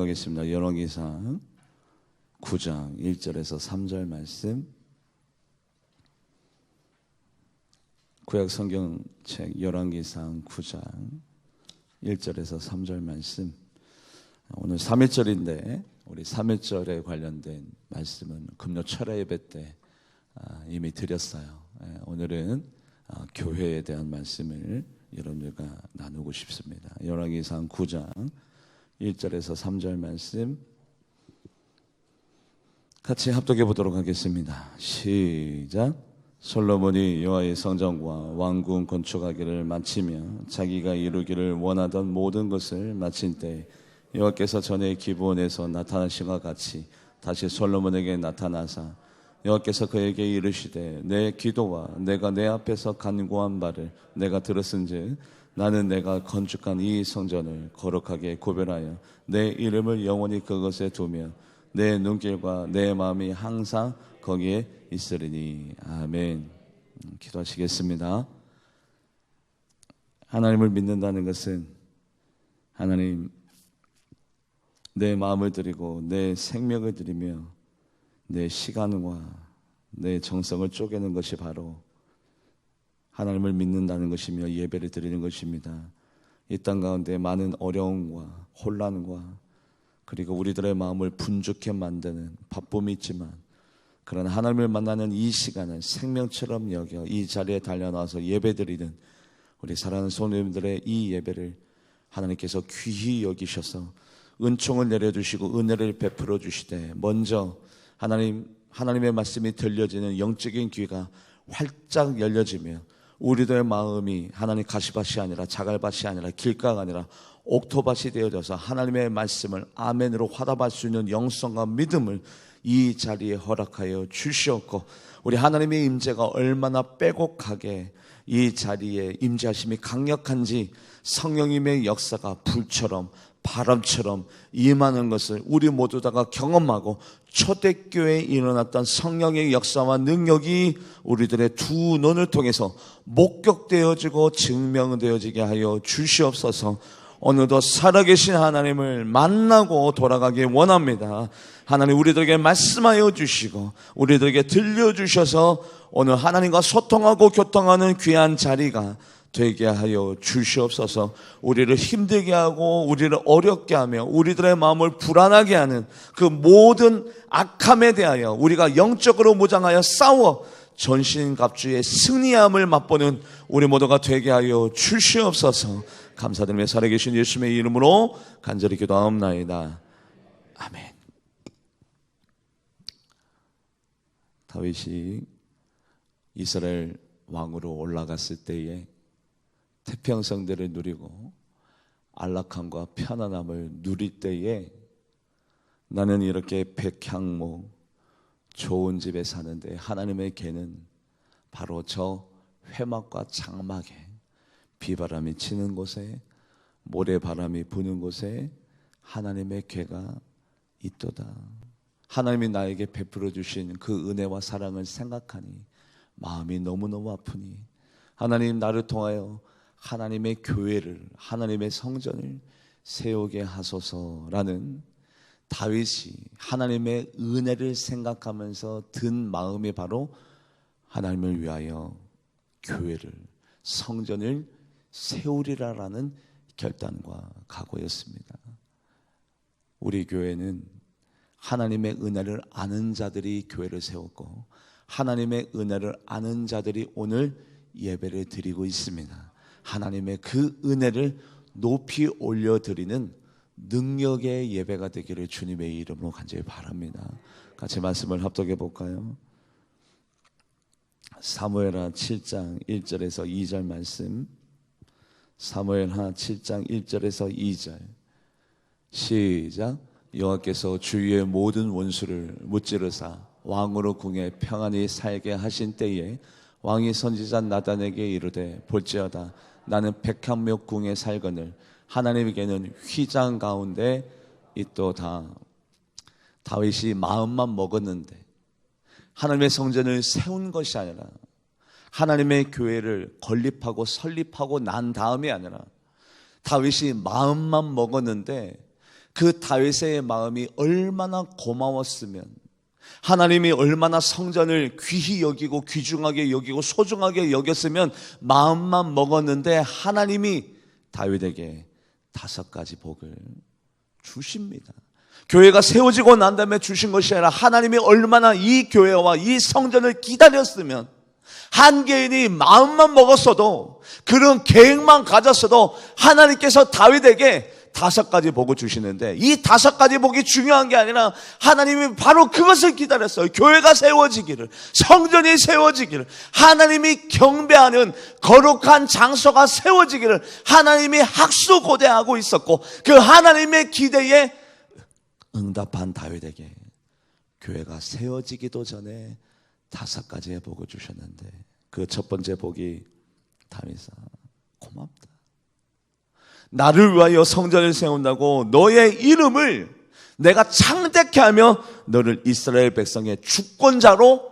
하겠습니다. 열왕기상 9장 1절에서 3절 말씀. 구약 성경책 열왕기상 9장 1절에서 3절 말씀. 오늘 3일절인데 우리 3일절에 관련된 말씀은 금요 철야 예배 때 이미 드렸어요. 오늘은 교회에 대한 말씀을 여러분들과 나누고 싶습니다. 열왕기상 9장 1절에서 3절 말씀 같이 합독해 보도록 하겠습니다. 시작. 솔로몬이 여호와의 성전과 왕궁 건축하기를 마치며 자기가 이루기를 원하던 모든 것을 마친 때 여호와께서 전에 기브온에서 나타나신과 같이 다시 솔로몬에게 나타나사 여호와께서 그에게 이르시되 내 기도와 내가 내 앞에서 간구한 바를 내가 들었은즉 나는 내가 건축한 이 성전을 거룩하게 구별하여 내 이름을 영원히 그것에 두며 내 눈길과 내 마음이 항상 거기에 있으리니. 아멘. 기도하시겠습니다. 하나님을 믿는다는 것은 하나님 내 마음을 드리고 내 생명을 드리며 내 시간과 내 정성을 쪼개는 것이 바로 하나님을 믿는다는 것이며 예배를 드리는 것입니다. 이 땅 가운데 많은 어려움과 혼란과 그리고 우리들의 마음을 분주케 만드는 바쁨이 있지만 그러나 하나님을 만나는 이 시간을 생명처럼 여겨 이 자리에 달려나와서 예배드리는 우리 사랑하는 성도님들의 이 예배를 하나님께서 귀히 여기셔서 은총을 내려주시고 은혜를 베풀어 주시되 먼저 하나님의 말씀이 들려지는 영적인 귀가 활짝 열려지며 우리들의 마음이 하나님 가시밭이 아니라 자갈밭이 아니라 길가가 아니라 옥토밭이 되어져서 하나님의 말씀을 아멘으로 화답할 수 있는 영성과 믿음을 이 자리에 허락하여 주시옵고 우리 하나님의 임재가 얼마나 빼곡하게 이 자리에 임재하심이 강력한지 성령님의 역사가 불처럼 바람처럼 임하는 것을 우리 모두 다가 경험하고 초대교회에 일어났던 성령의 역사와 능력이 우리들의 두 눈을 통해서 목격되어지고 증명되어지게 하여 주시옵소서. 오늘도 살아계신 하나님을 만나고 돌아가기 원합니다. 하나님 우리들에게 말씀하여 주시고 우리들에게 들려주셔서 오늘 하나님과 소통하고 교통하는 귀한 자리가 되게 하여 주시옵소서. 우리를 힘들게 하고 우리를 어렵게 하며 우리들의 마음을 불안하게 하는 그 모든 악함에 대하여 우리가 영적으로 무장하여 싸워 전신갑주의 승리함을 맛보는 우리 모두가 되게 하여 주시옵소서. 감사드리며 살아계신 예수님의 이름으로 간절히 기도하옵나이다. 아멘. 다윗이 이스라엘 왕으로 올라갔을 때에 태평성대를 누리고 안락함과 편안함을 누릴 때에 나는 이렇게 백향목 좋은 집에 사는데 하나님의 개는 바로 저 회막과 장막에 비바람이 치는 곳에 모래바람이 부는 곳에 하나님의 개가 있도다. 하나님이 나에게 베풀어 주신 그 은혜와 사랑을 생각하니 마음이 너무너무 아프니 하나님 나를 통하여 하나님의 교회를 하나님의 성전을 세우게 하소서라는 다윗이 하나님의 은혜를 생각하면서 든 마음이 바로 하나님을 위하여 교회를 성전을 세우리라라는 결단과 각오였습니다. 우리 교회는 하나님의 은혜를 아는 자들이 교회를 세웠고 하나님의 은혜를 아는 자들이 오늘 예배를 드리고 있습니다. 하나님의 그 은혜를 높이 올려드리는 능력의 예배가 되기를 주님의 이름으로 간절히 바랍니다. 같이 말씀을 합독해 볼까요? 사무엘하 7장 1절에서 2절 말씀. 사무엘하 7장 1절에서 2절 시작. 여호와께서 주위의 모든 원수를 무찌르사 왕으로 궁에 평안히 살게 하신 때에 왕이 선지자 나단에게 이르되 볼지어다 나는 백향목 궁에 살거늘 하나님에게는 휘장 가운데 있도다. 다윗이 마음만 먹었는데 하나님의 성전을 세운 것이 아니라 하나님의 교회를 건립하고 설립하고 난 다음이 아니라 다윗이 마음만 먹었는데 그 다윗의 마음이 얼마나 고마웠으면, 하나님이 얼마나 성전을 귀히 여기고 귀중하게 여기고 소중하게 여겼으면 마음만 먹었는데 하나님이 다윗에게 5가지 복을 주십니다. 교회가 세워지고 난 다음에 주신 것이 아니라 하나님이 얼마나 이 교회와 이 성전을 기다렸으면, 한 개인이 마음만 먹었어도, 그런 계획만 가졌어도 하나님께서 다윗에게 5가지 복을 주시는데, 이 5가지 복이 중요한 게 아니라 하나님이 바로 그것을 기다렸어요. 교회가 세워지기를, 성전이 세워지기를, 하나님이 경배하는 거룩한 장소가 세워지기를 하나님이 학수고대하고 있었고, 그 하나님의 기대에 응답한 다윗에게 교회가 세워지기도 전에 5가지의 복을 주셨는데, 그 첫 번째 복이 다윗아 고맙다. 나를 위하여 성전을 세운다고 너의 이름을 내가 창대케 하며 너를 이스라엘 백성의 주권자로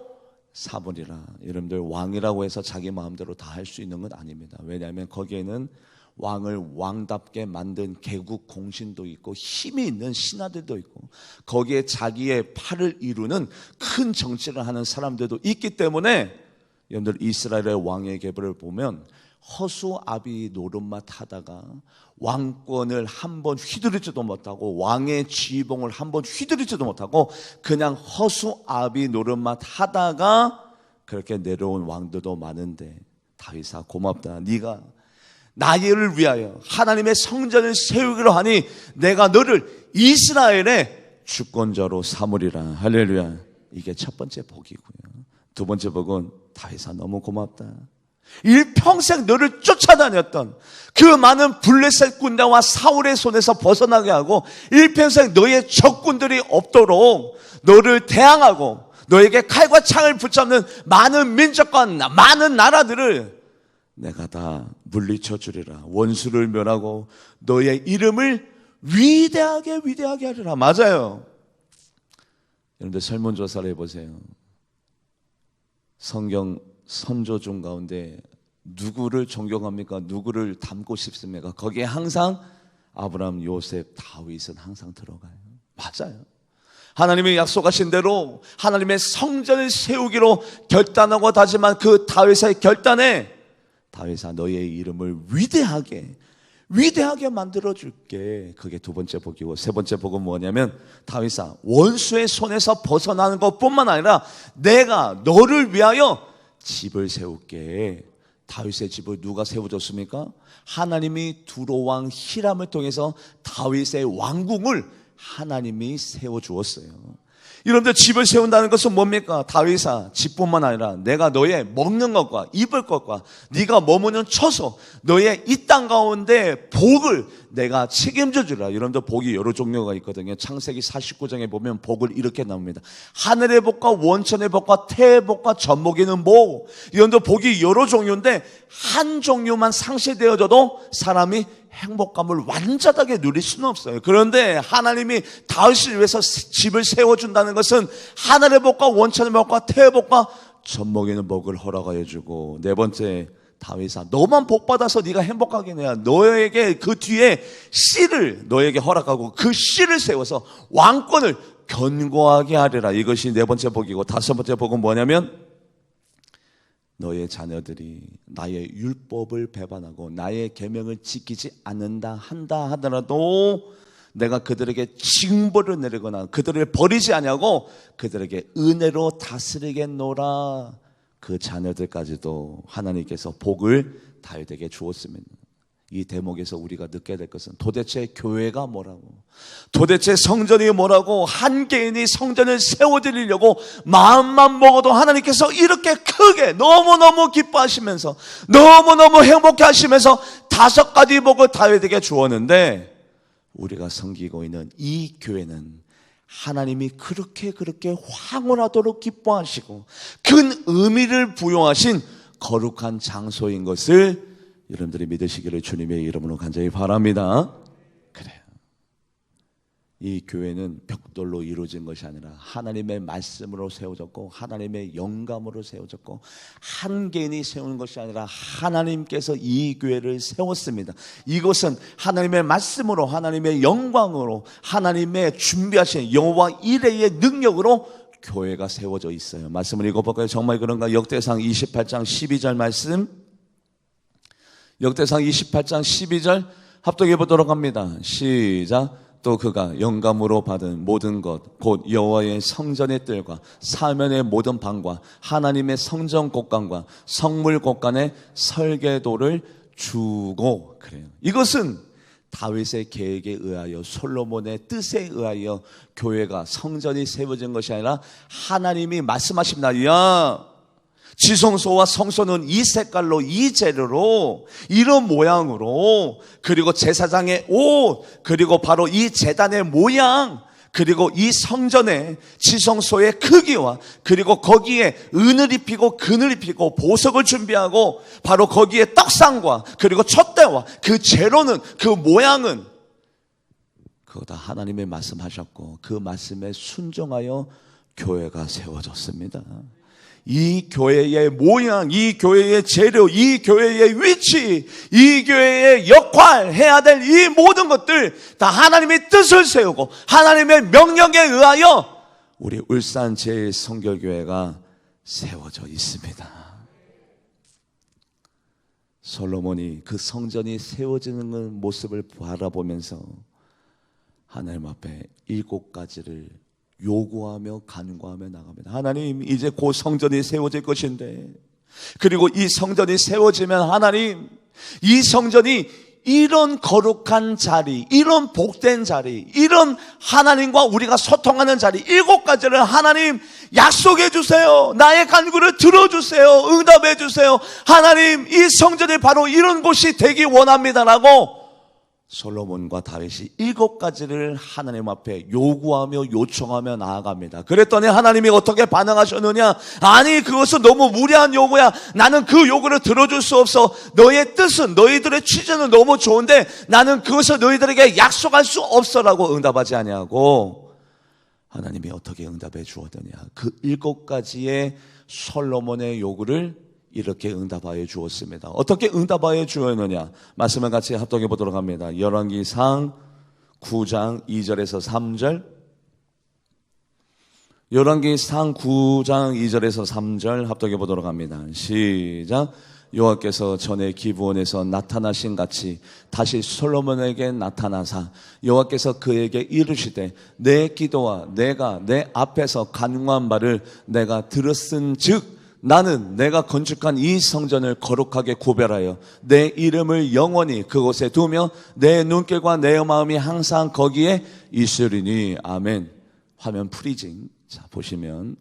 삼으리라. 여러분들, 왕이라고 해서 자기 마음대로 다 할 수 있는 건 아닙니다. 왜냐하면 거기에는 왕을 왕답게 만든 개국 공신도 있고 힘이 있는 신하들도 있고 거기에 자기의 팔을 이루는 큰 정치를 하는 사람들도 있기 때문에, 여러분들 이스라엘의 왕의 계보를 보면 허수아비 노릇만 하다가 왕권을 한번 휘두르지도 못하고 왕의 지휘봉을 한번 휘두르지도 못하고 그냥 허수아비 노릇만 하다가 그렇게 내려온 왕들도 많은데, 다윗아 고맙다. 네가 나를 위하여 하나님의 성전을 세우기로 하니 내가 너를 이스라엘의 주권자로 삼으리라. 할렐루야. 이게 첫 번째 복이고요. 두 번째 복은 다윗아 너무 고맙다. 일평생 너를 쫓아다녔던 그 많은 블레셋 군대와 사울의 손에서 벗어나게 하고 일평생 너의 적군들이 없도록 너를 대항하고 너에게 칼과 창을 붙잡는 많은 민족과 많은 나라들을 내가 다 물리쳐 주리라. 원수를 멸하고 너의 이름을 위대하게 하리라. 맞아요. 여러분들 설문조사를 해보세요. 성경 선조 중 가운데 누구를 존경합니까? 누구를 닮고 싶습니까? 거기에 항상 아브라함, 요셉, 다윗은 항상 들어가요. 맞아요. 하나님이 약속하신 대로 하나님의 성전을 세우기로 결단하고 다짐한 그 다윗의 결단에, 다윗아 너의 이름을 위대하게 만들어줄게. 그게 두 번째 복이고, 세 번째 복은 뭐냐면 다윗아 원수의 손에서 벗어나는 것뿐만 아니라 내가 너를 위하여 집을 세울게. 다윗의 집을 누가 세워줬습니까? 하나님이 두로왕 히람을 통해서 다윗의 왕궁을 하나님이 세워주었어요. 여러분들, 집을 세운다는 것은 뭡니까? 다윗아 집뿐만 아니라 내가 너의 먹는 것과 입을 것과 네가 머무는 처소, 너의 이 땅 가운데 복을 내가 책임져 주라. 여러분들, 복이 여러 종류가 있거든요. 창세기 49장에 보면 복을 이렇게 나옵니다. 하늘의 복과 원천의 복과 태의 복과 젖먹이는 복. 여러분들, 복이 여러 종류인데 한 종류만 상실되어져도 사람이 행복감을 완전하게 누릴 수는 없어요. 그런데 하나님이 다윗을 위해서 집을 세워준다는 것은 하늘의 복과 원천의 복과 태의 복과 젖먹이는 복을 허락하여 주고, 네 번째, 다윗아 너만 복받아서 네가 행복하겠냐. 너에게 그 뒤에 씨를 너에게 허락하고 그 씨를 세워서 왕권을 견고하게 하리라. 이것이 네 번째 복이고, 다섯 번째 복은 뭐냐면 너의 자녀들이 나의 율법을 배반하고 나의 계명을 지키지 않는다 한다 하더라도 내가 그들에게 징벌을 내리거나 그들을 버리지 아니하고 그들에게 은혜로 다스리겠노라. 그 자녀들까지도 하나님께서 복을 다윗에게 주었습니다. 이 대목에서 우리가 느껴야 될 것은 도대체 교회가 뭐라고, 도대체 성전이 뭐라고, 한 개인이 성전을 세워드리려고 마음만 먹어도 하나님께서 이렇게 크게 너무너무 기뻐하시면서 너무너무 행복해 하시면서 5가지 복을 다윗에게 주었는데, 우리가 섬기고 있는 이 교회는 하나님이 그렇게 황홀하도록 기뻐하시고 큰 의미를 부여하신 거룩한 장소인 것을 여러분들이 믿으시기를 주님의 이름으로 간절히 바랍니다. 그래요. 이 교회는 벽돌로 이루어진 것이 아니라 하나님의 말씀으로 세워졌고 하나님의 영감으로 세워졌고 한 개인이 세우는 것이 아니라 하나님께서 이 교회를 세웠습니다. 이것은 하나님의 말씀으로 하나님의 영광으로 하나님의 준비하신 여호와 이레의 능력으로 교회가 세워져 있어요. 말씀을 읽어볼까요? 정말 그런가? 역대상 28장 12절 말씀, 역대상 28장 12절 합독해 보도록 합니다. 시작. 또 그가 영감으로 받은 모든 것 곧 여호와의 성전의 뜰과 사면의 모든 방과 하나님의 성전 곳간과 성물 곳간의 설계도를 주고, 그래요. 이것은 다윗의 계획에 의하여 솔로몬의 뜻에 의하여 교회가 성전이 세워진 것이 아니라 하나님이 말씀하십니다. 야, 지성소와 성소는 이 색깔로 이 재료로 이런 모양으로, 그리고 제사장의 옷, 그리고 바로 이 제단의 모양, 그리고 이 성전의 지성소의 크기와 그리고 거기에 은을 입히고 금을 입히고 보석을 준비하고 바로 거기에 떡상과 그리고 촛대와 그 재료는, 그 모양은 그거 다 하나님의 말씀하셨고 그 말씀에 순종하여 교회가 세워졌습니다. 이 교회의 모양, 이 교회의 재료, 이 교회의 위치, 이 교회의 역할, 해야 될 이 모든 것들 다 하나님의 뜻을 세우고 하나님의 명령에 의하여 우리 울산 제1선교교회가 세워져 있습니다. 솔로몬이 그 성전이 세워지는 모습을 바라보면서 하나님 앞에 7가지를 요구하며 간구하며 나갑니다. 하나님, 이제 곧 성전이 세워질 것인데, 그리고 이 성전이 세워지면 하나님, 이 성전이 이런 거룩한 자리, 이런 복된 자리, 이런 하나님과 우리가 소통하는 자리 7가지를 하나님 약속해 주세요. 나의 간구를 들어주세요. 응답해 주세요. 하나님, 이 성전이 바로 이런 곳이 되기 원합니다라고 솔로몬과 다윗이 7가지를 하나님 앞에 요구하며 요청하며 나아갑니다. 그랬더니 하나님이 어떻게 반응하셨느냐? 아니, 그것은 너무 무리한 요구야. 나는 그 요구를 들어줄 수 없어. 너의 뜻은, 너희들의 취지는 너무 좋은데 나는 그것을 너희들에게 약속할 수 없어라고 응답하지 아니하고, 하나님이 어떻게 응답해 주었느냐? 그 7가지의 솔로몬의 요구를 이렇게 응답하여 주었습니다. 어떻게 응답하여 주었느냐? 말씀을 같이 합독해 보도록 합니다. 열왕기상 9장 2절에서 3절, 열왕기상 9장 2절에서 3절 합독해 보도록 합니다. 시작. 여호와께서 전에 기브온에서 나타나신 같이 다시 솔로몬에게 나타나사 여호와께서 그에게 이르시되 내 기도와 내가 내 앞에서 간구한 바를 내가 들었은즉 나는 내가 건축한 이 성전을 거룩하게 구별하여 내 이름을 영원히 그곳에 두며 내 눈길과 내 마음이 항상 거기에 있으리니. 아멘. 화면 프리징. 자, 보시면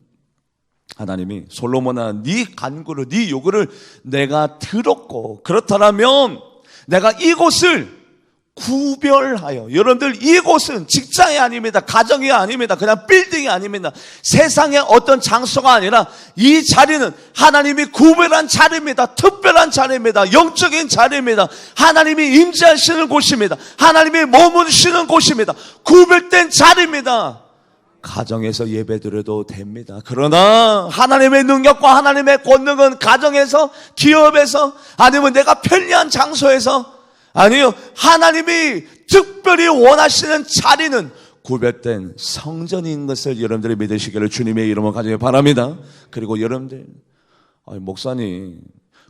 하나님이 솔로몬아, 네 간구를, 네 요구를 내가 들었고 그렇다면 내가 이곳을 구별하여, 여러분들 이곳은 직장이 아닙니다. 가정이 아닙니다. 그냥 빌딩이 아닙니다. 세상의 어떤 장소가 아니라 이 자리는 하나님이 구별한 자리입니다. 특별한 자리입니다. 영적인 자리입니다. 하나님이 임재하시는 곳입니다. 하나님이 머무시는 곳입니다. 구별된 자리입니다. 가정에서 예배드려도 됩니다. 그러나 하나님의 능력과 하나님의 권능은 가정에서, 기업에서, 아니면 내가 편리한 장소에서, 아니요, 하나님이 특별히 원하시는 자리는 구별된 성전인 것을 여러분들이 믿으시기를 주님의 이름으로 간절히 바랍니다. 그리고 여러분들, 목사님,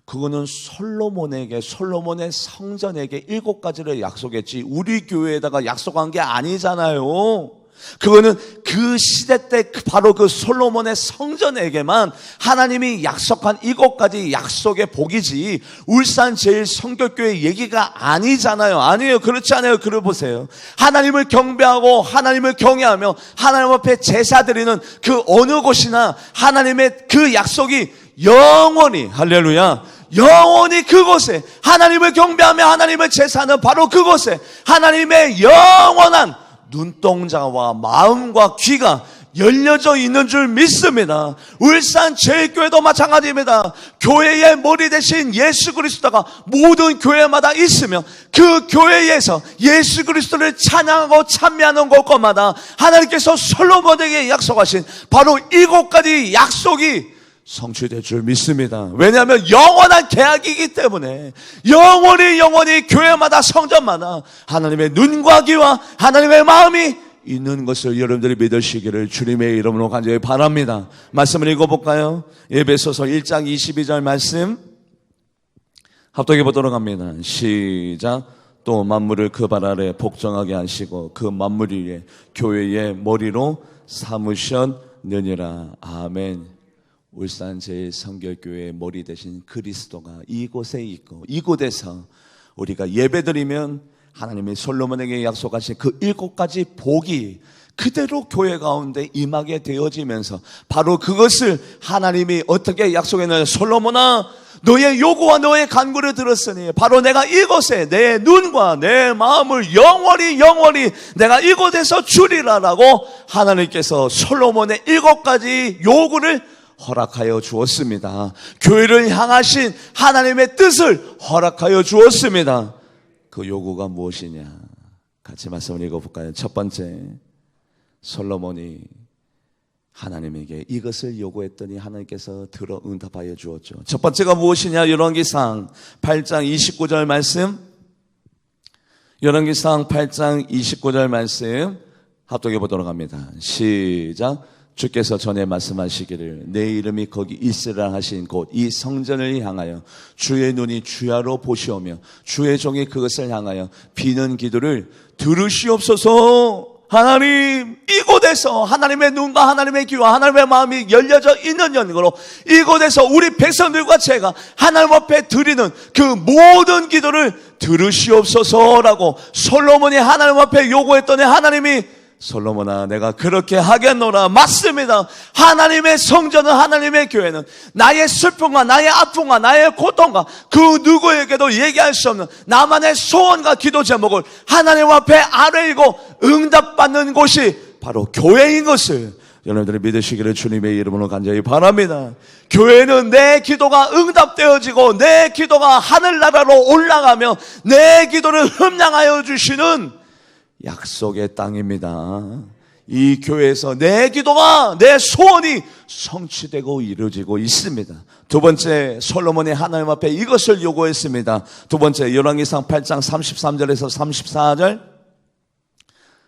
그거는 솔로몬에게, 솔로몬의 성전에게 7가지를 약속했지 우리 교회에다가 약속한 게 아니잖아요. 그거는 그 시대 때 바로 그 솔로몬의 성전에게만 하나님이 약속한 7가지 약속의 복이지 울산 제1선교교회 얘기가 아니잖아요. 아니에요. 그렇지 않아요. 그래 보세요. 하나님을 경배하고 하나님을 경외하며 하나님 앞에 제사 드리는 그 어느 곳이나 하나님의 그 약속이 영원히, 할렐루야, 영원히 그곳에, 하나님을 경배하며 하나님을 제사하는 바로 그곳에 하나님의 영원한 눈동자와 마음과 귀가 열려져 있는 줄 믿습니다. 울산 제일교회도 마찬가지입니다. 교회의 머리 대신 예수 그리스도가 모든 교회마다 있으며 그 교회에서 예수 그리스도를 찬양하고 찬미하는 곳곳마다 하나님께서 솔로몬에게 약속하신 바로 이곳 가지 약속이 성취될 줄 믿습니다. 왜냐하면 영원한 계약이기 때문에 영원히 교회마다 성전마다 하나님의 눈과 귀와 하나님의 마음이 있는 것을 여러분들이 믿으시기를 주님의 이름으로 간절히 바랍니다. 말씀을 읽어볼까요? 에베소서 1장 22절 말씀 합독해 보도록 합니다. 시작. 또 만물을 그 발 아래 복종하게 하시고 그 만물 위에 교회의 머리로 삼으셨느니라. 아멘. 울산 제일성결교회의 머리 대신 그리스도가 이곳에 있고 이곳에서 우리가 예배드리면 하나님이 솔로몬에게 약속하신 그 7가지 복이 그대로 교회 가운데 임하게 되어지면서 바로 그것을 하나님이 어떻게 약속했느냐. 솔로몬아, 너의 요구와 너의 간구를 들었으니 바로 내가 이곳에 내 눈과 내 마음을 영원히 내가 이곳에서 주리라라고 하나님께서 솔로몬의 7가지 요구를 허락하여 주었습니다. 교회를 향하신 하나님의 뜻을 허락하여 주었습니다. 그 요구가 무엇이냐? 같이 말씀을 읽어볼까요? 첫 번째, 솔로몬이 하나님에게 이것을 요구했더니 하나님께서 들어 응답하여 주었죠. 첫 번째가 무엇이냐? 열왕기상 8장 29절 말씀, 열왕기상 8장 29절 말씀 합독해 보도록 합니다. 시작. 주께서 전에 말씀하시기를 내 이름이 거기 있으라 하신 곳 이 성전을 향하여 주의 눈이 주야로 보시오며 주의 종이 그것을 향하여 비는 기도를 들으시옵소서. 하나님, 이곳에서 하나님의 눈과 하나님의 귀와 하나님의 마음이 열려져 있는 연고로 이곳에서 우리 백성들과 제가 하나님 앞에 드리는 그 모든 기도를 들으시옵소서라고 솔로몬이 하나님 앞에 요구했더니 하나님이 솔로몬아, 내가 그렇게 하겠노라. 맞습니다. 하나님의 성전은, 하나님의 교회는 나의 슬픔과 나의 아픔과 나의 고통과 그 누구에게도 얘기할 수 없는 나만의 소원과 기도 제목을 하나님 앞에 아뢰이고 응답받는 곳이 바로 교회인 것을 여러분들이 믿으시기를 주님의 이름으로 간절히 바랍니다. 교회는 내 기도가 응답되어지고 내 기도가 하늘나라로 올라가며 내 기도를 흠양하여 주시는 약속의 땅입니다. 이 교회에서 내 기도가, 내 소원이 성취되고 이루어지고 있습니다. 두 번째, 솔로몬이 하나님 앞에 이것을 요구했습니다. 두 번째, 열왕기상 8장 33절에서 34절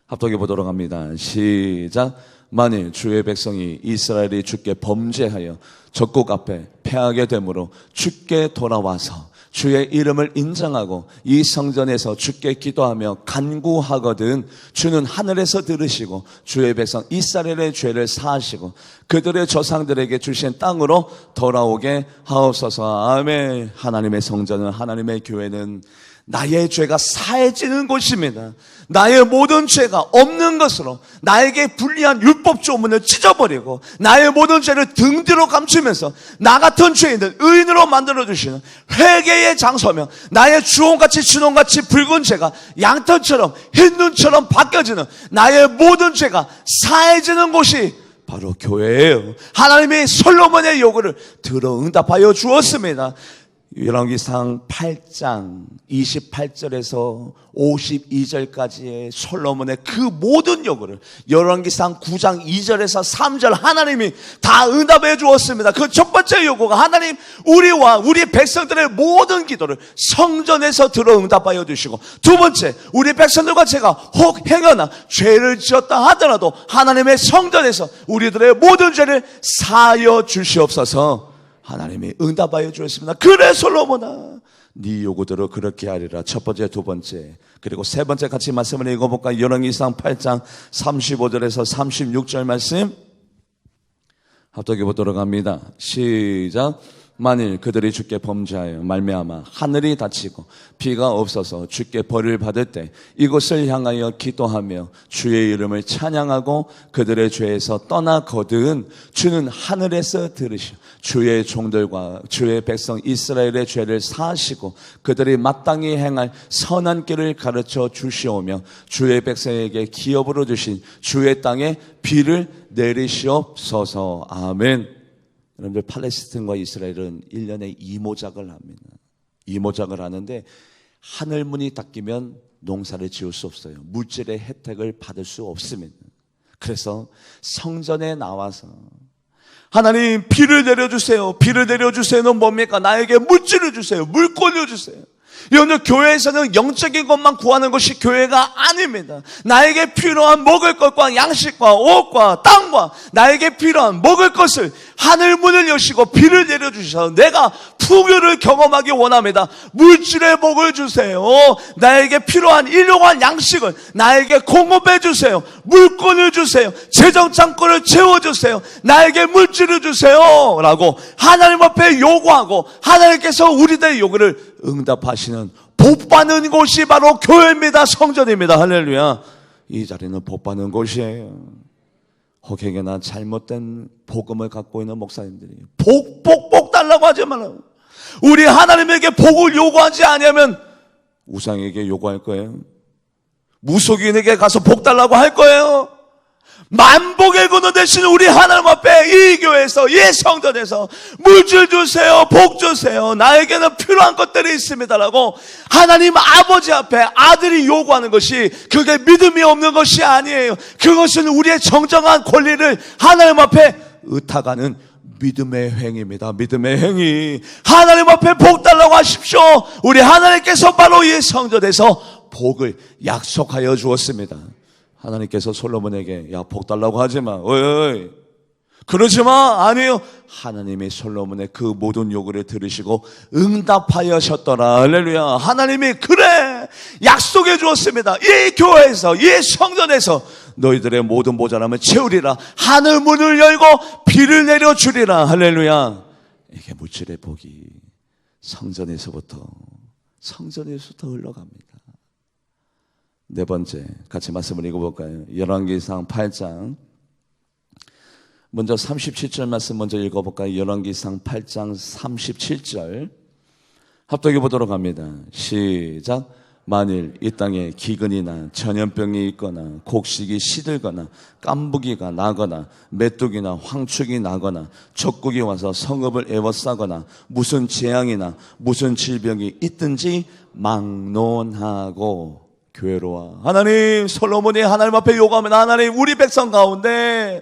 합독해 보도록 합니다. 시작. 만일 주의 백성이 이스라엘이 주께 범죄하여 적국 앞에 패하게 되므로 주께 돌아와서 주의 이름을 인정하고 이 성전에서 주께 기도하며 간구하거든 주는 하늘에서 들으시고 주의 백성 이스라엘의 죄를 사하시고 그들의 조상들에게 주신 땅으로 돌아오게 하옵소서. 아멘. 하나님의 성전은, 하나님의 교회는 나의 죄가 사해지는 곳입니다. 나의 모든 죄가 없는 것으로 나에게 불리한 율법 조문을 찢어버리고 나의 모든 죄를 등 뒤로 감추면서 나 같은 죄인을 의인으로 만들어주시는 회개의 장소며 나의 주홍같이 진홍같이 붉은 죄가 양털처럼 흰 눈처럼 바뀌어지는 나의 모든 죄가 사해지는 곳이 바로 교회예요. 하나님이 솔로몬의 요구를 들어 응답하여 주었습니다. 열왕기상 8장 28절에서 52절까지의 솔로몬의 그 모든 요구를 열왕기상 9장 2절에서 3절 하나님이 다 응답해 주었습니다. 그 첫 번째 요구가 하나님, 우리와 우리 백성들의 모든 기도를 성전에서 들어 응답하여 주시고, 두 번째, 우리 백성들과 제가 혹 행여나 죄를 지었다 하더라도 하나님의 성전에서 우리들의 모든 죄를 사하여 주시옵소서. 하나님이 응답하여 주었습니다. 그래 솔로몬아, 네 요구대로 그렇게 하리라. 첫 번째, 두 번째, 그리고 세 번째 같이 말씀을 읽어볼까요? 열왕기상 8장 35절에서 36절 말씀 합독해 보도록 합니다. 시작. 만일 그들이 주께 범죄하여 말미암아 하늘이 닫히고 비가 없어서 주께 벌을 받을 때 이곳을 향하여 기도하며 주의 이름을 찬양하고 그들의 죄에서 떠나거든 주는 하늘에서 들으시오 주의 종들과 주의 백성 이스라엘의 죄를 사하시고 그들이 마땅히 행할 선한 길을 가르쳐 주시오며 주의 백성에게 기업으로 주신 주의 땅에 비를 내리시옵소서. 아멘. 여러분들, 팔레스틴과 이스라엘은 1년에 이모작을 합니다. 이모작을 하는데 하늘문이 닫히면 농사를 지을 수 없어요. 물질의 혜택을 받을 수 없습니다. 그래서 성전에 나와서 하나님 비를 내려주세요. 비를 내려주세요는 뭡니까? 나에게 물질을 주세요. 물권을 주세요. 여러분들, 교회에서는 영적인 것만 구하는 것이 교회가 아닙니다. 나에게 필요한 먹을 것과 양식과 옷과 땅과 나에게 필요한 먹을 것을 하늘 문을 여시고 비를 내려주셔서 내가 풍요를 경험하기 원합니다. 물질의 복을 주세요. 나에게 필요한 일용할 양식을 나에게 공급해 주세요. 물권을 주세요. 재정 창고를 채워주세요. 나에게 물질을 주세요 라고 하나님 앞에 요구하고 하나님께서 우리들의 요구를 응답하시는 복받는 곳이 바로 교회입니다. 성전입니다. 할렐루야. 이 자리는 복받는 곳이에요. 혹에게나 잘못된 복음을 갖고 있는 목사님들이 복 달라고 하지 말라고. 우리 하나님에게 복을 요구하지 않으면 우상에게 요구할 거예요. 무속인에게 가서 복 달라고 할 거예요. 만복의 근원 되신 우리 하나님 앞에 이 교회에서 이 성전에서 물질 주세요, 복 주세요, 나에게는 필요한 것들이 있습니다라고 하나님 아버지 앞에 아들이 요구하는 것이 그게 믿음이 없는 것이 아니에요. 그것은 우리의 정정한 권리를 하나님 앞에 의탁하는 믿음의 행위입니다. 믿음의 행위. 하나님 앞에 복 달라고 하십시오. 우리 하나님께서 바로 이 성전에서 복을 약속하여 주었습니다. 하나님께서 솔로몬에게 야, 복 달라고 하지 마. 어이, 그러지 마. 아니에요. 하나님이 솔로몬의 그 모든 요구를 들으시고 응답하셨더라. 할렐루야. 하나님이 그래 약속해 주었습니다. 이 교회에서 이 성전에서 너희들의 모든 모자람을 채우리라. 하늘 문을 열고 비를 내려주리라. 할렐루야. 이게 물질의 복이 성전에서부터 흘러갑니다. 네 번째, 같이 말씀을 읽어볼까요? 열왕기상 8장. 먼저 37절 말씀 먼저 읽어볼까요? 열왕기상 8장 37절. 합독해 보도록 합니다. 시작. 만일 이 땅에 기근이나 전염병이 있거나 곡식이 시들거나 깐부기가 나거나 메뚜기나 황축이 나거나 적국이 와서 성읍을 에워싸거나 무슨 재앙이나 무슨 질병이 있든지 막론하고. 교회로 와. 하나님, 솔로몬이 하나님 앞에 요구하면 하나님 우리 백성 가운데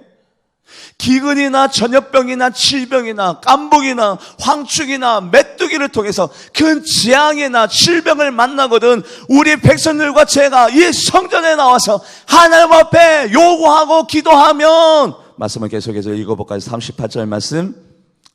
기근이나 전염병이나 질병이나 깐부기나 황축이나 메뚜기를 통해서 큰 재앙이나 질병을 만나거든 우리 백성들과 제가 이 성전에 나와서 하나님 앞에 요구하고 기도하면, 말씀을 계속해서 읽어볼까요? 38절 말씀.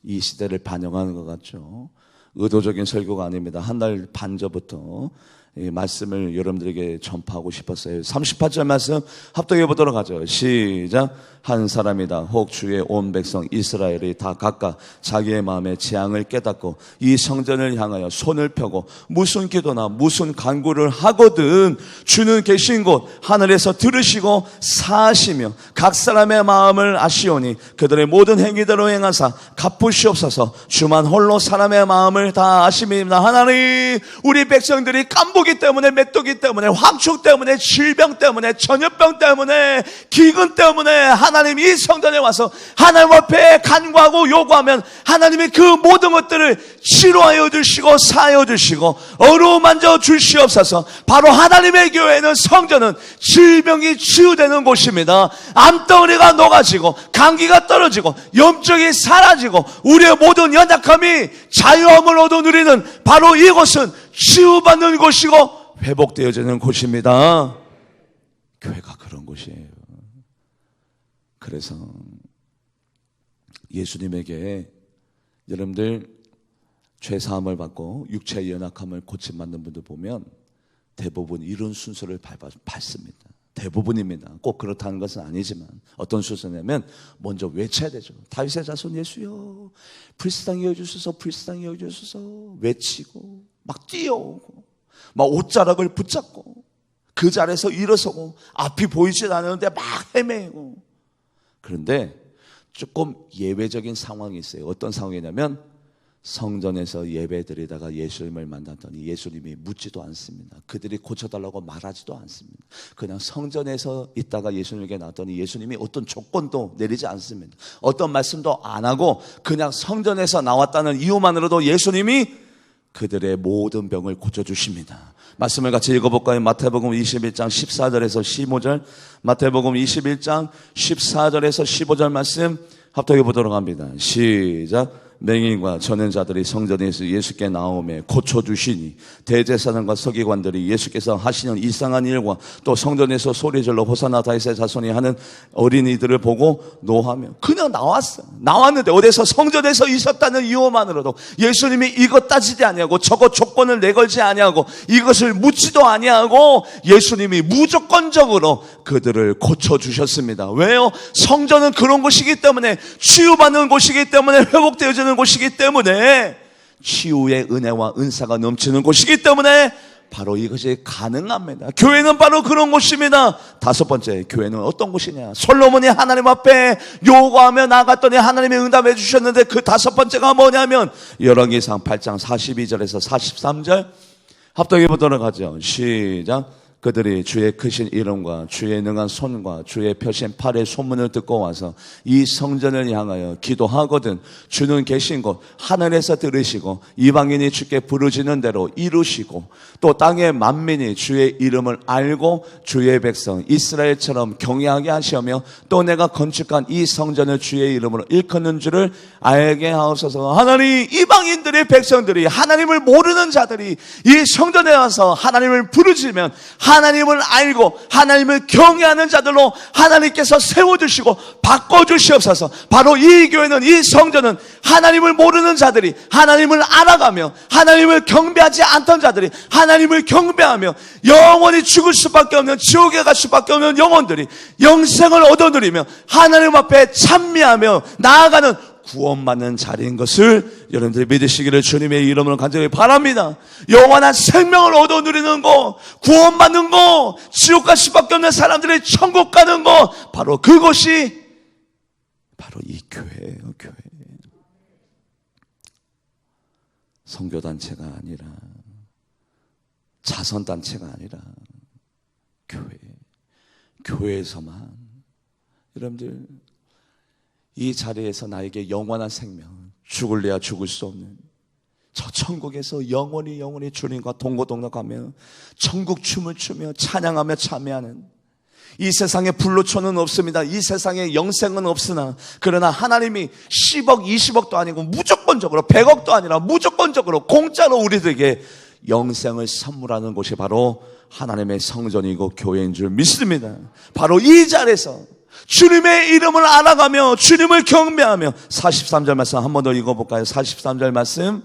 이 시대를 반영하는 것 같죠. 의도적인 설교가 아닙니다. 한 달 반 전부터 이 말씀을 여러분들에게 전파하고 싶었어요. 38절 말씀 합독해 보도록 하죠. 시작. 한 사람이다 혹 주의 온 백성 이스라엘이 다 각각 자기의 마음의 재앙을 깨닫고 이 성전을 향하여 손을 펴고 무슨 기도나 무슨 간구를 하거든 주는 계신 곳 하늘에서 들으시고 사하시며 각 사람의 마음을 아시오니 그들의 모든 행위대로 행하사 갚으시옵소서. 주만 홀로 사람의 마음을 다 아심입니다. 하나님, 우리 백성들이 깐부기 때문에 메뚜기 때문에 황축 때문에 질병 때문에 전염병 때문에 기근 때문에 하나님 이 성전에 와서 하나님 앞에 간구하고 요구하면 하나님이 그 모든 것들을 치료하여 주시고 사하여 주시고 어루만져 주시옵소서. 바로 하나님의 교회는 성전은 질병이 치유되는 곳입니다. 암덩어리가 녹아지고 감기가 떨어지고 염증이 사라지고 우리의 모든 연약함이 자유함을 얻어 누리는 바로 이곳은 치유받는 곳이고 회복되어지는 곳입니다. 교회가 그런 곳이에요. 그래서 예수님에게 여러분들 죄사함을 받고 육체의 연약함을 고침받는 분들 보면 대부분 이런 순서를 밟습니다. 대부분입니다. 꼭 그렇다는 것은 아니지만 어떤 순서냐면 먼저 외쳐야 되죠. 다윗의 자손 예수여 불쌍히 여겨주소서, 불쌍히 여겨주소서 외치고 막 뛰어오고 막 옷자락을 붙잡고 그 자리에서 일어서고 앞이 보이지 않는데 막 헤매고. 그런데 조금 예외적인 상황이 있어요. 어떤 상황이냐면 성전에서 예배드리다가 예수님을 만났더니 예수님이 묻지도 않습니다. 그들이 고쳐달라고 말하지도 않습니다. 그냥 성전에서 있다가 예수님에게 나왔더니 예수님이 어떤 조건도 내리지 않습니다. 어떤 말씀도 안 하고 그냥 성전에서 나왔다는 이유만으로도 예수님이 그들의 모든 병을 고쳐주십니다. 말씀을 같이 읽어볼까요? 마태복음 21장 14절에서 15절, 마태복음 21장 14절에서 15절 말씀 합독해 보도록 합니다. 시작. 맹인과 전행자들이 성전에서 예수께 나오매 고쳐주시니 대제사장과 서기관들이 예수께서 하시는 이상한 일과 또 성전에서 소리질러 호산나 다윗의 자손이 하는 어린이들을 보고 노하며 그냥 나왔는데 어디서 성전에서 있었다는 이유만으로도 예수님이 이것 따지지 아니하고 저거 조건을 내걸지 아니하고 이것을 묻지도 아니하고 예수님이 무조건적으로 그들을 고쳐주셨습니다. 왜요? 성전은 그런 곳이기 때문에 치유받는 곳이기 때문에 회복되어지는 곳이기 때문에 치유의 은혜와 은사가 넘치는 곳이기 때문에 바로 이것이 가능합니다. 교회는 바로 그런 곳입니다. 다섯 번째, 교회는 어떤 곳이냐? 솔로몬이 하나님 앞에 요구하며 나갔더니 하나님이 응답해 주셨는데 그 다섯 번째가 뭐냐면 열왕기상 8장 42절에서 43절 합독해 보도록 하죠. 시작. 그들이 주의 크신 이름과 주의 능한 손과 주의 펴신 팔의 소문을 듣고 와서 이 성전을 향하여 기도하거든 주는 계신 곳 하늘에서 들으시고 이방인이 주께 부르짖는 대로 이루시고 또 땅의 만민이 주의 이름을 알고 주의 백성 이스라엘처럼 경외하게 하시며 또 내가 건축한 이 성전을 주의 이름으로 일컫는 줄을 알게 하옵소서. 하나님, 이방인들의 백성들이 하나님을 모르는 자들이 이 성전에 와서 하나님을 부르짖으면 하나님을 알고 하나님을 경외하는 자들로 하나님께서 세워주시고 바꿔주시옵소서. 바로 이 교회는, 이 성전은 하나님을 모르는 자들이 하나님을 알아가며 하나님을 경배하지 않던 자들이 하나님을 경배하며 영원히 죽을 수밖에 없는 지옥에 갈 수밖에 없는 영혼들이 영생을 얻어 누리며 하나님 앞에 찬미하며 나아가는 구원받는 자리인 것을 여러분들이 믿으시기를 주님의 이름으로 간절히 바랍니다. 영원한 생명을 얻어 누리는 것, 구원받는 것, 지옥 갈 수밖에 없는 사람들이 천국 가는 것, 바로 그것이 바로 이 교회예요. 교회. 선교단체가 아니라 자선단체가 아니라 교회에서만 여러분들 이 자리에서 나에게 영원한 생명, 죽을래야 죽을 수 없는 저 천국에서 영원히 주님과 동고동락하며 천국 춤을 추며 찬양하며 참여하는 이 세상에 불로초는 없습니다. 이 세상에 영생은 없으나 그러나 하나님이 10억 20억도 아니고 무조건적으로 100억도 아니라 무조건적으로 공짜로 우리들에게 영생을 선물하는 곳이 바로 하나님의 성전이고 교회인 줄 믿습니다. 바로 이 자리에서 주님의 이름을 알아가며 주님을 경배하며 43절 말씀 한 번 더 읽어볼까요? 43절 말씀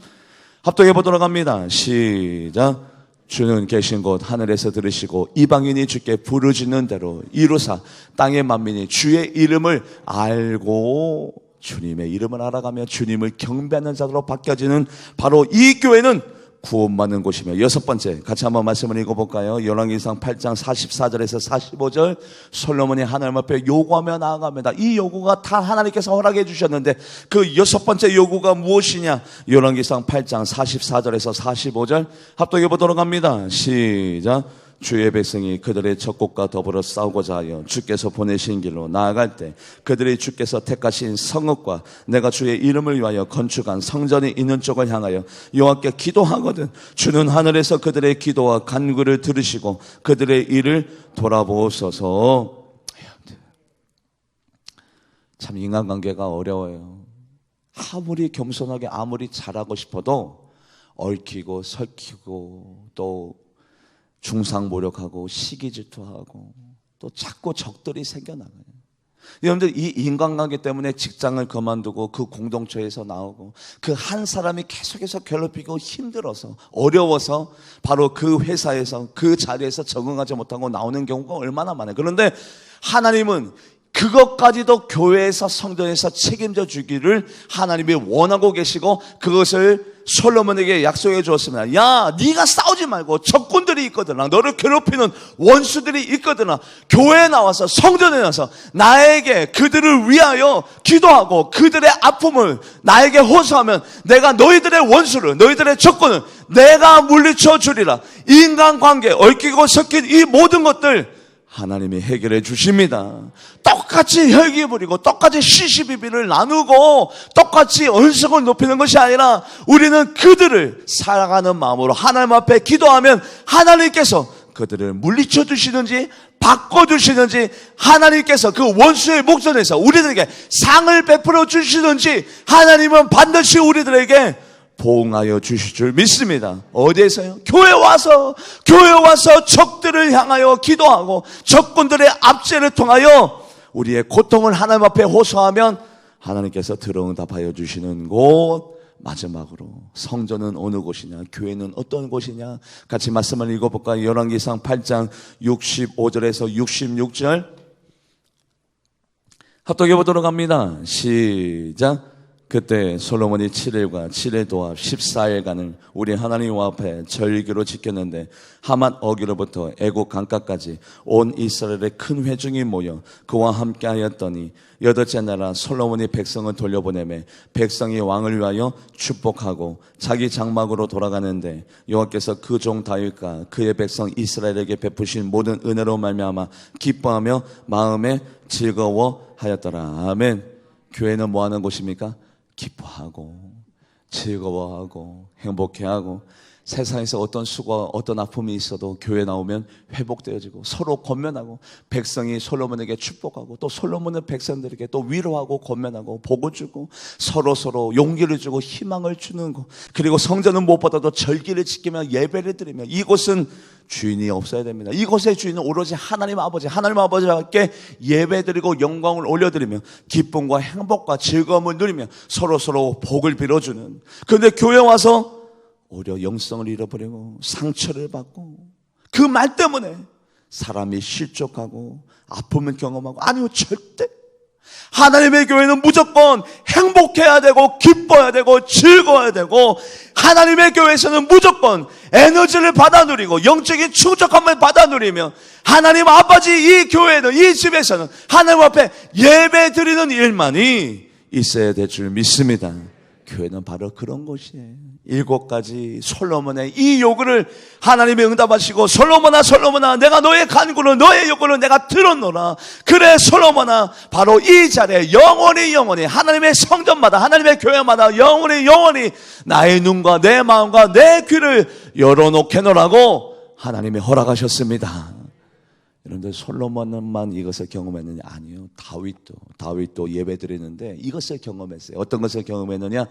합독해 보도록 합니다. 시작. 주는 계신 곳 하늘에서 들으시고 이방인이 주께 부르짖는 대로 이루사 땅의 만민이 주의 이름을 알고 주님의 이름을 알아가며 주님을 경배하는 자들로 바뀌어지는 바로 이 교회는 구원받는 곳이며 여섯 번째 같이 한번 말씀을 읽어볼까요? 열왕기상 8장 44절에서 45절 솔로몬이 하나님 앞에 요구하며 나아갑니다. 이 요구가 다 하나님께서 허락해 주셨는데 그 여섯 번째 요구가 무엇이냐? 열왕기상 8장 44절에서 45절 합독해 보도록 합니다. 시작. 주의 백성이 그들의 적국과 더불어 싸우고자 하여 주께서 보내신 길로 나아갈 때 그들이 주께서 택하신 성읍과 내가 주의 이름을 위하여 건축한 성전이 있는 쪽을 향하여 여호와께 기도하거든 주는 하늘에서 그들의 기도와 간구를 들으시고 그들의 일을 돌아보소서. 참 인간관계가 어려워요. 아무리 겸손하게 아무리 잘하고 싶어도 얽히고 설키고 또 중상모략하고 시기질투하고 또 자꾸 적들이 생겨나가요. 여러분들, 이 인간관계 때문에 직장을 그만두고 그 공동체에서 나오고 그 한 사람이 계속해서 괴롭히고 힘들어서 어려워서 바로 그 회사에서 그 자리에서 적응하지 못하고 나오는 경우가 얼마나 많아요. 그런데 하나님은 그것까지도 교회에서, 성전에서 책임져 주기를 하나님이 원하고 계시고 그것을 솔로몬에게 약속해 주었습니다. 야, 네가 싸우지 말고 적군들이 있거든요. 너를 괴롭히는 원수들이 있거든요. 교회에 나와서, 성전에 나와서 나에게 그들을 위하여 기도하고 그들의 아픔을 나에게 호소하면 내가 너희들의 원수를, 너희들의 적군을 내가 물리쳐 주리라. 인간관계, 얽히고 섞인 이 모든 것들 하나님이 해결해 주십니다. 똑같이 혈기 부리고 똑같이 시시비비를 나누고 똑같이 언성을 높이는 것이 아니라 우리는 그들을 사랑하는 마음으로 하나님 앞에 기도하면 하나님께서 그들을 물리쳐 주시는지 바꿔주시는지, 하나님께서 그 원수의 목전에서 우리들에게 상을 베풀어 주시는지 하나님은 반드시 우리들에게 보응하여 주실 줄 믿습니다. 어디에서요? 교회 와서 적들을 향하여 기도하고 적군들의 압제를 통하여 우리의 고통을 하나님 앞에 호소하면 하나님께서 들어응답하여 주시는 곳. 마지막으로 성전은 어느 곳이냐, 교회는 어떤 곳이냐, 같이 말씀을 읽어볼까요? 열왕기상 8장 65절에서 66절 합독해 보도록 합니다. 시작. 그때 솔로몬이 7일과 7일 도합 14일간을 우리 하나님 앞에 절기로 지켰는데 하맛 어기로부터 애국 강가까지 온 이스라엘의 큰 회중이 모여 그와 함께 하였더니 여덟째 나라 솔로몬이 백성을 돌려보내매 백성이 왕을 위하여 축복하고 자기 장막으로 돌아가는데 여호와께서 그 종 다윗과 그의 백성 이스라엘에게 베푸신 모든 은혜로 말미암아 기뻐하며 마음에 즐거워하였더라. 아멘. 교회는 뭐 하는 곳입니까? 기뻐하고 즐거워하고 행복해하고 세상에서 어떤 수고와 어떤 아픔이 있어도 교회 나오면 회복되어지고 서로 권면하고 백성이 솔로몬에게 축복하고 또 솔로몬은 백성들에게 또 위로하고 권면하고 복을 주고 서로 용기를 주고 희망을 주는 것. 그리고 성전은 무엇보다도 절기를 지키며 예배를 드리며 이곳은 주인이 없어야 됩니다. 이곳의 주인은 오로지 하나님 아버지께 예배드리고 영광을 올려드리며 기쁨과 행복과 즐거움을 누리며 서로 복을 빌어주는. 그런데 교회 와서 오히려 영성을 잃어버리고 상처를 받고 그 말 때문에 사람이 실족하고 아픔을 경험하고, 아니요, 절대 하나님의 교회는 무조건 행복해야 되고 기뻐야 되고 즐거워야 되고, 하나님의 교회에서는 무조건 에너지를 받아 누리고 영적인 충족함을 받아 누리며 하나님 아버지 이 교회는, 이 집에서는 하나님 앞에 예배 드리는 일만이 있어야 될 줄 믿습니다. 교회는 바로 그런 곳이에요. 7가지 솔로몬의 이 요구를 하나님이 응답하시고, 솔로몬아 내가 너의 간구를, 너의 요구를 내가 들었노라. 그래 솔로몬아, 바로 이 자리에 영원히 하나님의 성전마다, 하나님의 교회마다 영원히 나의 눈과 내 마음과 내 귀를 열어놓게노라고 하나님이 허락하셨습니다. 여러분들, 솔로몬만 이것을 경험했느냐? 아니요. 다윗도 예배 드리는데 이것을 경험했어요. 어떤 것을 경험했느냐?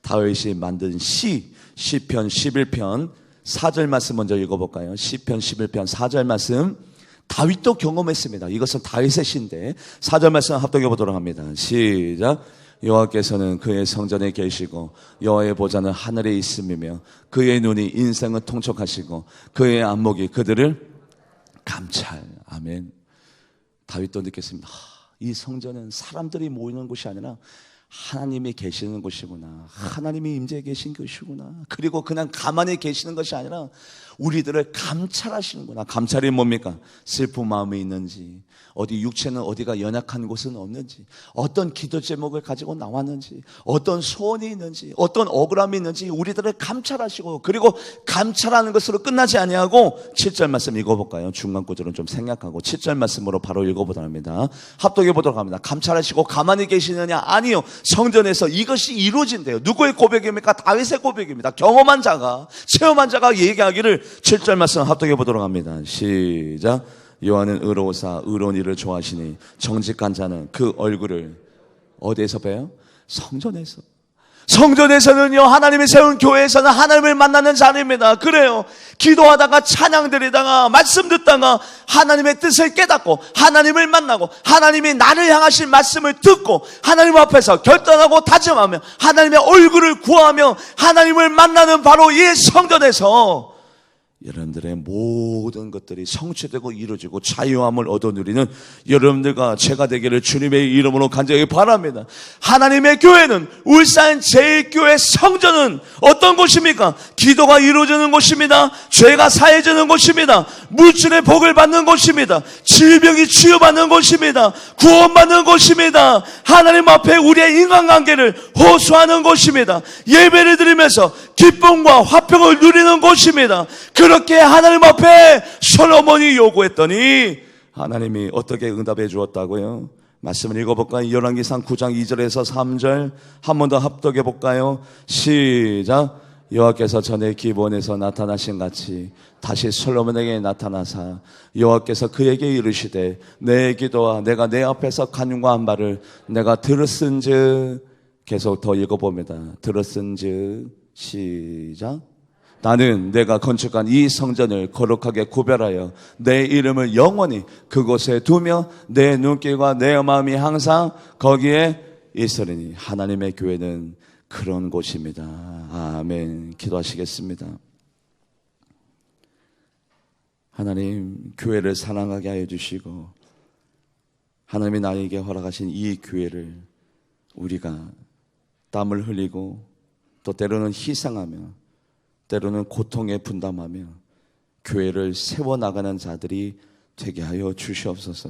다윗이 만든 시편 11편 4절 말씀 먼저 읽어볼까요? 시편 11편 4절 말씀. 다윗도 경험했습니다. 이것은 다윗의 시인데 4절 말씀 합독해 보도록 합니다. 시작. 여호와께서는 그의 성전에 계시고 여호와의 보좌는 하늘에 있음이며 그의 눈이 인생을 통촉하시고 그의 안목이 그들을 감찰. 아멘. 다윗도 느꼈습니다. 이 성전은 사람들이 모이는 곳이 아니라 하나님이 계시는 곳이구나. 하나님이 임재해 계신 곳이구나. 그리고 그냥 가만히 계시는 것이 아니라 우리들을 감찰하시는구나. 감찰이 뭡니까? 슬픈 마음이 있는지, 어디 육체는 어디가 연약한 곳은 없는지, 어떤 기도 제목을 가지고 나왔는지, 어떤 소원이 있는지, 어떤 억울함이 있는지 우리들을 감찰하시고, 그리고 감찰하는 것으로 끝나지 아니하고 7절 말씀 읽어볼까요? 중간 구절은 좀 생략하고 7절 말씀으로 바로 읽어보도록 합니다. 합독해 보도록 합니다. 감찰하시고 가만히 계시느냐? 아니요. 성전에서 이것이 이루어진대요. 누구의 고백입니까? 다윗의 고백입니다. 경험한 자가, 체험한 자가 얘기하기를 7절 말씀 합독해 보도록 합니다. 시작. 여호와는 의로우사 의로운 일을 좋아하시니 정직한 자는 그 얼굴을 어디에서 봬요? 성전에서. 성전에서는요, 하나님이 세운 교회에서는 하나님을 만나는 자리입니다. 그래요. 기도하다가 찬양 드리다가 말씀 듣다가 하나님의 뜻을 깨닫고 하나님을 만나고 하나님이 나를 향하신 말씀을 듣고 하나님 앞에서 결단하고 다짐하며 하나님의 얼굴을 구하며 하나님을 만나는 바로 이 성전에서 여러분들의 모든 것들이 성취되고 이루어지고 자유함을 얻어 누리는 여러분들과 제가 되기를 주님의 이름으로 간절히 바랍니다. 하나님의 교회는, 울산 제1교회 성전은 어떤 곳입니까? 기도가 이루어지는 곳입니다. 죄가 사해지는 곳입니다. 물질의 복을 받는 곳입니다. 질병이 치유받는 곳입니다. 구원받는 곳입니다. 하나님 앞에 우리의 인간관계를 호소하는 곳입니다. 예배를 드리면서 기쁨과 화평을 누리는 곳입니다. 그렇게 하나님 앞에 솔로몬이 요구했더니 하나님이 어떻게 응답해 주었다고요? 말씀을 읽어볼까요? 열왕기상 9장 2절에서 3절 한 번 더 합독해 볼까요? 시작. 여호와께서 전에 기브온에서 나타나신 같이 다시 솔로몬에게 나타나사 여호와께서 그에게 이르시되 내 기도와 내가 내 앞에서 간구한 바를 내가 들었은즉, 계속 더 읽어봅니다. 들었은즉, 시작. 나는 내가 건축한 이 성전을 거룩하게 구별하여 내 이름을 영원히 그곳에 두며 내 눈길과 내 마음이 항상 거기에 있으리니. 하나님의 교회는 그런 곳입니다. 아멘. 기도하시겠습니다. 하나님, 교회를 사랑하게 하여 주시고 하나님이 나에게 허락하신 이 교회를 우리가 땀을 흘리고 또 때로는 희생하며 때로는 고통에 분담하며 교회를 세워나가는 자들이 되게 하여 주시옵소서.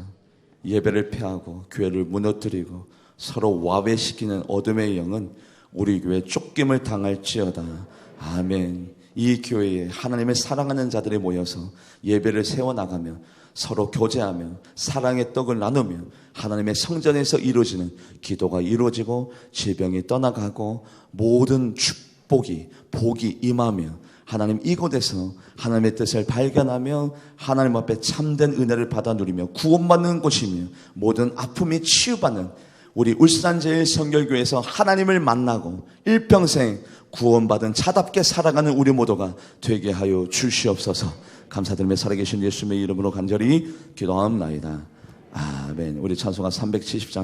예배를 폐하고 교회를 무너뜨리고 서로 와해시키는 어둠의 영은 우리 교회 쫓김을 당할지어다. 아멘. 이 교회에 하나님을 사랑하는 자들이 모여서 예배를 세워나가며 서로 교제하며 사랑의 떡을 나누며 하나님의 성전에서 이루어지는 기도가 이루어지고 질병이 떠나가고 모든 복이 임하며 하나님 이곳에서 하나님의 뜻을 발견하며 하나님 앞에 참된 은혜를 받아 누리며 구원받는 곳이며 모든 아픔이 치유받는 우리 울산제일성결교회에서 하나님을 만나고 일평생 구원받은 자답게 살아가는 우리 모두가 되게 하여 주시옵소서. 감사드리며 살아계신 예수님의 이름으로 간절히 기도하옵나이다. 아멘. 우리 찬송가 370장